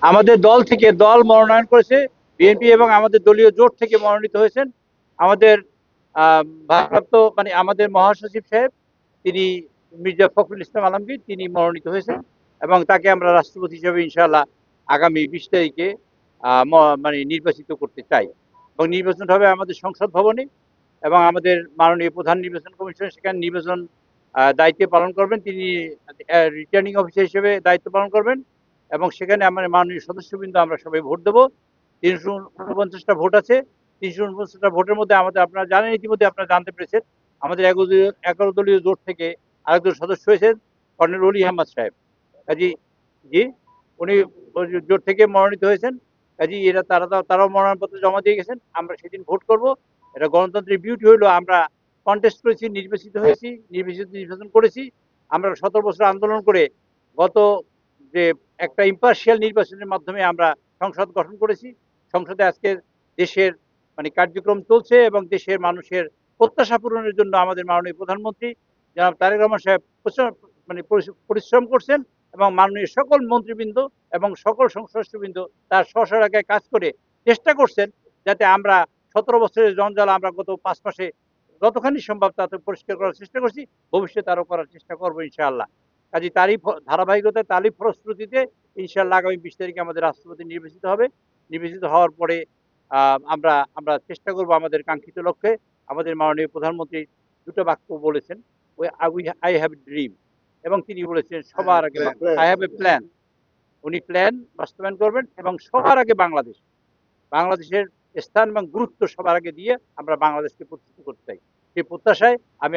আমাদের দল থেকে দল মনোনয়ন করেছে। বিএনপি এবং আমাদের দলীয় জোট থেকে মনোনীত হয়েছেন। আমাদের ভারপ্রাপ্ত আমাদের মহাসচিব সাহেব, তিনি মির্জা ফখরুল ইসলাম আলমগীর, তিনি মনোনীত হয়েছেন এবং তাকে আমরা রাষ্ট্রপতি হিসেবে ইনশাআল্লাহ আগামী ২০ তারিখে নির্বাচিত করতে চাই। এবং নির্বাচন হবে আমাদের সংসদ ভবনে এবং আমাদের মাননীয় প্রধান নির্বাচন কমিশনার সেখানে নির্বাচন দায়িত্ব পালন করবেন। তিনি রিটার্নিং অফিসার হিসেবে দায়িত্ব পালন করবেন এবং সেখানে আমাদের মাননীয় সদস্যবৃন্দ আমরা সবাই ভোট দেবো। ৩৪৯টা ভোট আছে। ৩৪৯টা ভোটের মধ্যে আপনারা জানেন, ইতিমধ্যে আপনারা জানতে পেরেছেন, আমাদের ১১ দলীয় জোট থেকে আরেকজন সদস্য হয়েছেন কর্নেল অলি আহমদ সাহেব। কাজী জি, উনি জোট থেকে মনোনীত হয়েছেন। কাজী তারাও মনোনয়নপত্র জমা দিয়ে গেছেন। আমরা সেদিন ভোট করব। এটা গণতন্ত্রের বিউটি হইলো আমরা কন্টেস্ট করেছি, নির্বাচিত হয়েছি, নির্বাচন করেছি। আমরা ১৭ বছর আন্দোলন করে গত যে একটা ইম্পার্শিয়াল নির্বাচনের মাধ্যমে আমরা সংসদ গঠন করেছি। সংসদে আজকে দেশের কার্যক্রম চলছে এবং দেশের মানুষের প্রত্যাশা পূরণের জন্য আমাদের মাননীয় প্রধানমন্ত্রী জনাব তারেক রহমান সাহেব পরিশ্রম করছেন এবং মাননীয় সকল মন্ত্রীবৃন্দ এবং সকল সংশ্লিষ্টবৃন্দ তার স্ব এলাকায় কাজ করে চেষ্টা করছেন যাতে আমরা ১৭ বছরের জঞ্জাল আমরা গত ৫ মাসে যতখানি সম্ভব তাতে পরিষ্কার করার চেষ্টা করছি, ভবিষ্যতে আরও করার চেষ্টা করবো ইনশাআল্লাহ। কাজে তারই ধারাবাহিকতায়, তারই ফলশ্রুতিতে ইনশাআল্লাহ আগামী ২০ তারিখে আমাদের রাষ্ট্রপতি নির্বাচিত হবে। নির্বাচিত হওয়ার পরে আমরা চেষ্টা করব আমাদের কাঙ্ক্ষিত লক্ষ্যে। আমাদের মাননীয় প্রধানমন্ত্রী দুটো বাক্য বলেছেন, আই হ্যাভ এ ড্রিম, এবং তিনি বলেছেন সবার আগে আই হ্যাভ এ প্ল্যান। উনি প্ল্যান বাস্তবায়ন করবেন এবং সবার আগে বাংলাদেশের স্থান এবং গুরুত্ব সবার আগে দিয়ে আমরা বাংলাদেশকে প্রতিষ্ঠিত করতে চাই। সেই প্রত্যাশায় আমি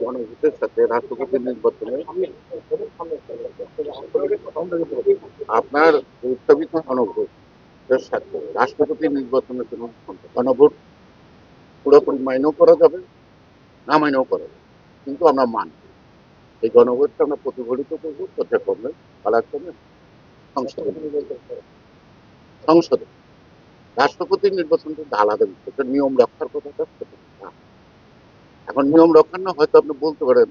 গণভোটের সাথে রাষ্ট্রপতি নির্বাচনে আপনার উত্থাপিত গণভোটের সাথে রাষ্ট্রপতি নির্বাচনের জন্য গণভোট পুরোপুরি মাইনেও করা যাবে, না মাইনেও করা যাবে, কিন্তু আমরা মানব এই গণভোটটা আমরা প্রতিফলিত করবো পর্যায়ক্রমে পালাক্রমে সংসদে। সংসদে রাষ্ট্রপতি নির্বাচনটা আলাদা বিষয়, এটা নিয়ম রক্ষার কথাটা না। এখন নিয়ম রক্ষার না হয়তো আপনি বলতে পারেন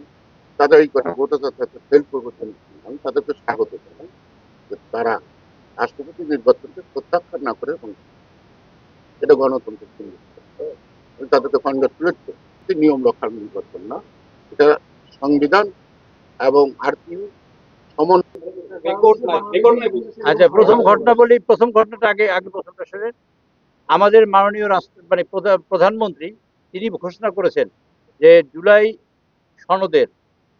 তাদের এই কথা ভোটার ফেল করবেন, আমি তাদেরকে স্বাগত জানাই যে তারা রাষ্ট্রপতি নির্বাচনকে প্রত্যাখ্যান না করে এবং এটা গণতন্ত্রের আমি তাদেরকে কনগ্রাচুলেট করি। নিয়ম রক্ষার নির্বাচন না, এটা সংবিধান এবং আরপিও আচ্ছা, প্রথম ঘটনাটা আগে প্রথমটা শুনে। আমাদের মাননীয় প্রধানমন্ত্রী তিনি ঘোষণা করেছেন যে জুলাই সনদের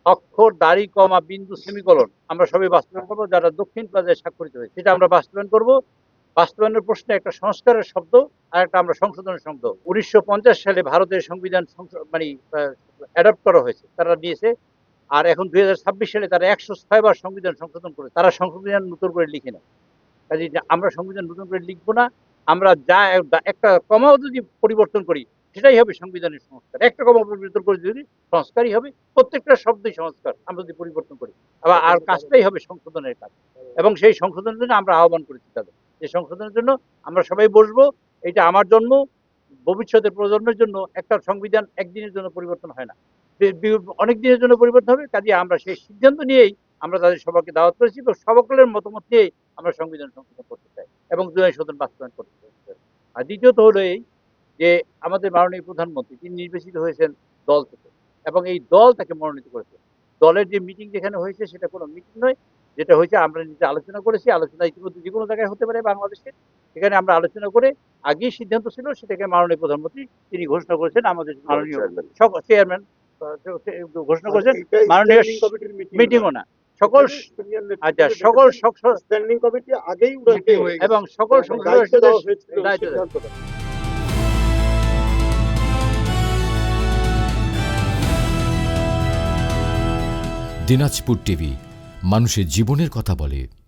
অক্ষর, দাড়ি, কমা, বিন্দু, সেমিকলন আমরা সবাই বাস্তবায়ন করবো। যারা দক্ষিণ প্লাজায় স্বাক্ষরিত হয়েছে সেটা আমরা বাস্তবায়ন করব। বাস্তবায়নের প্রশ্নে একটা সংস্কারের শব্দ আর একটা আমরা সংশোধনের শব্দ। ১৯৫০ সালে ভারতের সংবিধান অ্যাডপ্ট করা হয়েছে, তারা নিয়েছে। আর এখন ২০২৬ সালে তারা ১০৬ বার সংবিধান সংশোধন করে তারা সংবিধান নতুন করে লিখে নেয়। কাজে আমরা সংবিধান নতুন করে লিখবো না। আমরা যা একটা কমাও যদি পরিবর্তন করি সেটাই হবে সংবিধানের সংস্কার। একটা কমা পরিবর্তন করে যদি সংস্কারই হবে, প্রত্যেকটা শব্দই সংস্কার আমরা যদি পরিবর্তন করি। আর কাজটাই হবে সংশোধনের কাজ এবং সেই সংশোধনের জন্য আমরা আহ্বান করেছি তাদের যে সংশোধনের জন্য আমরা সবাই বসবো। এটা আমার জন্ম, ভবিষ্যতের প্রজন্মের জন্য একটা সংবিধান একদিনের জন্য পরিবর্তন হয় না, অনেক দিনের জন্য পরিবর্তন হবে। কাজে আমরা সেই সিদ্ধান্ত নিয়েই আমরা তাদের সবাইকে দাওয়াত করেছি এবং সকলের মতামত নিয়েই আমরা সংবিধান সংশোধন করতে চাই এবং জুলাই সদন বাস্তবায়ন করতে চাই। আর দ্বিতীয়ত হলো এই যে আমাদের মাননীয় প্রধানমন্ত্রী তিনি নির্বাচিত হয়েছেন দল থেকে এবং এই দল তাকে মনোনীত করেছে। দলের যে মিটিং যেখানে হয়েছে সেটা কোনো মিটিং নয়, যেটা হয়েছে আমরা নিজে আলোচনা করেছি। আলোচনা ইতিমধ্যে যে কোনো জায়গায় হতে পারে বাংলাদেশে, সেখানে আমরা আলোচনা করে আগেই সিদ্ধান্ত ছিল সেটাকে মাননীয় প্রধানমন্ত্রী তিনি ঘোষণা করেছেন। আমাদের মাননীয় চেয়ারম্যান ঘোষণা করেছেন, মাননীয় মিটিংও না, সকল স্ট্যান্ডিং কমিটি আগেই এবং সকল দিনাজপুর টিভি, মানুষের জীবনের কথা বলে।